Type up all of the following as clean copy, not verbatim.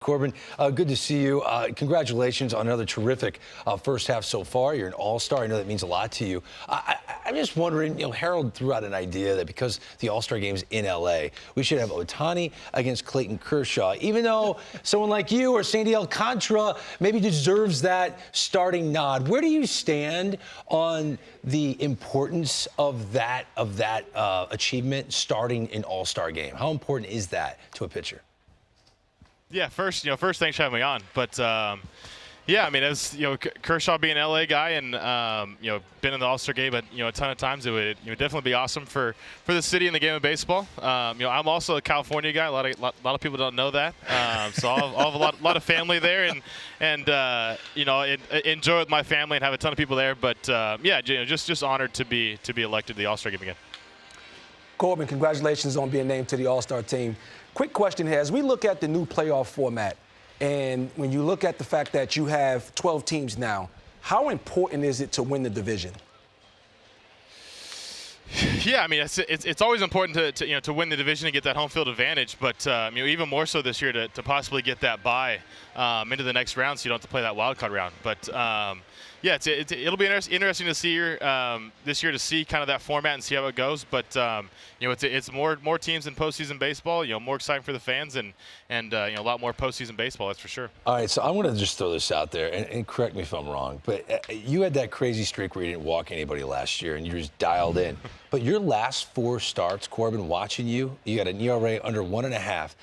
Corbin, good to see you. Congratulations on another terrific first half so far. You're an all-star. I know that means a lot to you. I'm just wondering, Harold threw out an idea that because the All-Star Game's in L.A., we should have Ohtani against Clayton Kershaw, even though someone like you or Sandy Alcantara maybe deserves that starting nod. Where do you stand on the importance of that achievement starting an All-Star Game? How important is that to a pitcher? Yeah, first thanks for having me on. But yeah, I mean, as Kershaw being an LA guy and been in the All-Star game a ton of times, it would definitely be awesome for the city and the game of baseball. I'm also a California guy. A lot of people don't know that. So I'll have a lot of family there and enjoy with my family and have a ton of people there. But yeah, just honored to be elected to the All-Star game again. Corbin, congratulations on being named to the All-Star team. Quick question here. As we look at the new playoff format, and when you look at the fact that you have 12 teams now, how important is it to win the division? Yeah, I mean, it's always important to win the division and get that home field advantage, but even more so this year to possibly get that bye into the next round, so you don't have to play that wild card round. But yeah, it'll be interesting to see this year to see kind of that format and see how it goes. But it's more teams in postseason baseball. More exciting for the fans and a lot more postseason baseball. That's for sure. All right, so I want to just throw this out there and correct me if I'm wrong, but you had that crazy streak where you didn't walk anybody last year and you just dialed in. But your last 4 starts, Corbin, watching you got an ERA under 1.5.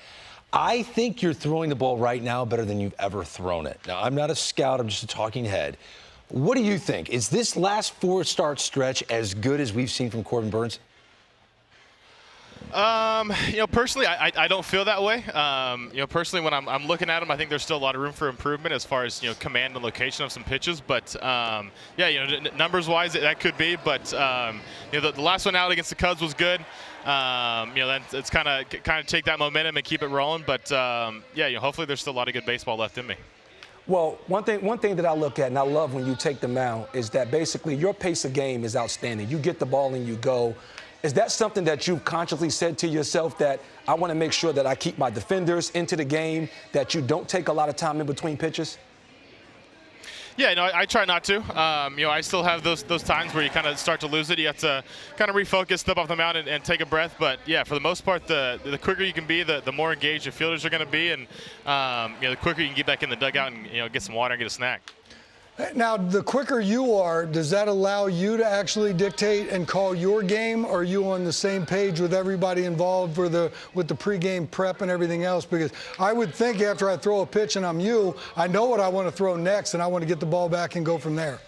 I think you're throwing the ball right now better than you've ever thrown it. Now, I'm not a scout. I'm just a talking head. What do you think? Is this last 4-start stretch as good as we've seen from Corbin Burnes? Personally, I don't feel that way. Personally, when I'm looking at him, I think there's still a lot of room for improvement as far as command and location of some pitches. But yeah, numbers-wise, that could be. But the last one out against the Cubs was good. Then it's kind of take that momentum and keep it rolling. But yeah, hopefully there's still a lot of good baseball left in me. Well, one thing that I look at and I love when you take the mound is that basically your pace of game is outstanding. You get the ball and you go. Is that something that you've consciously said to yourself that I want to make sure that I keep my defenders into the game, that you don't take a lot of time in between pitches? Yeah, I try not to. I still have those times where you kind of start to lose it. You have to kind of refocus, step off the mound, and take a breath. But yeah, for the most part, the quicker you can be, the more engaged your fielders are going to be, and the quicker you can get back in the dugout and get some water and get a snack. Now, the quicker you are, does that allow you to actually dictate and call your game? Or are you on the same page with everybody involved with the pregame prep and everything else? Because I would think after I throw a pitch and I'm you, I know what I want to throw next, and I want to get the ball back and go from there.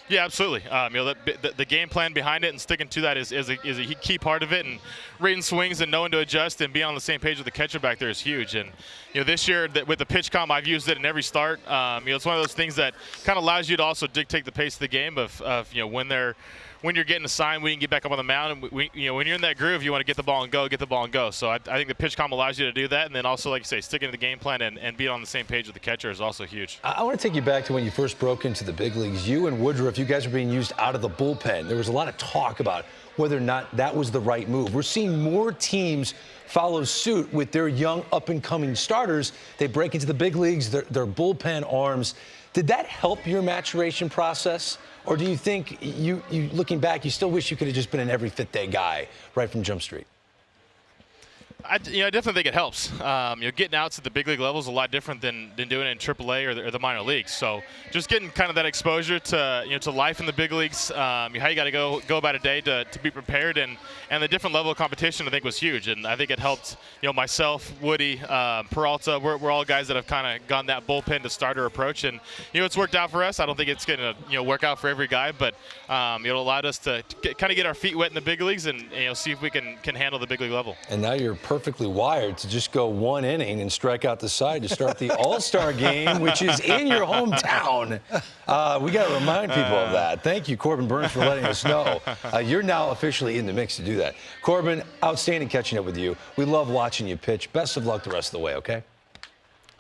Yeah, absolutely. The game plan behind it and sticking to that is a key part of it. And reading swings and knowing to adjust and being on the same page with the catcher back there is huge. And this year with the pitch comp, I've used it in every start. It's one of those things that kind of allows you to also dictate the pace of the game of when you're getting a sign, when you can get back up on the mound. And when you're in that groove, you want to get the ball and go, So I think the pitch comp allows you to do that. And then also, like you say, sticking to the game plan and being on the same page with the catcher is also huge. I want to take you back to when you first broke into the big leagues. You and Woodruff, you guys were being used out of the bullpen. There was a lot of talk about whether or not that was the right move. We're seeing more teams follow suit with their young up-and-coming starters. They break into the big leagues, their bullpen arms. Did that help your maturation process? Or do you think, you looking back, you still wish you could have just been an every fifth day guy right from Jump Street? I definitely think it helps. Getting outs at the big league level is a lot different than doing it in AAA or the minor leagues. So just getting kind of that exposure to life in the big leagues, how you got to go about a day to be prepared, and the different level of competition I think was huge. And I think it helped myself, Woody, Peralta. We're all guys that have kind of gone that bullpen to starter approach, and it's worked out for us. I don't think it's going to work out for every guy, but it allowed us to kind of get our feet wet in the big leagues and see if we can handle the big league level. And now you're perfectly wired to just go 1 inning and strike out the side to start the All-Star game, which is in your hometown. We got to remind people of that. Thank you, Corbin Burnes, for letting us know. You're now officially in the mix to do that. Corbin, outstanding catching up with you. We love watching you pitch. Best of luck the rest of the way, okay?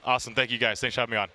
Awesome. Thank you, guys. Thanks for having me on.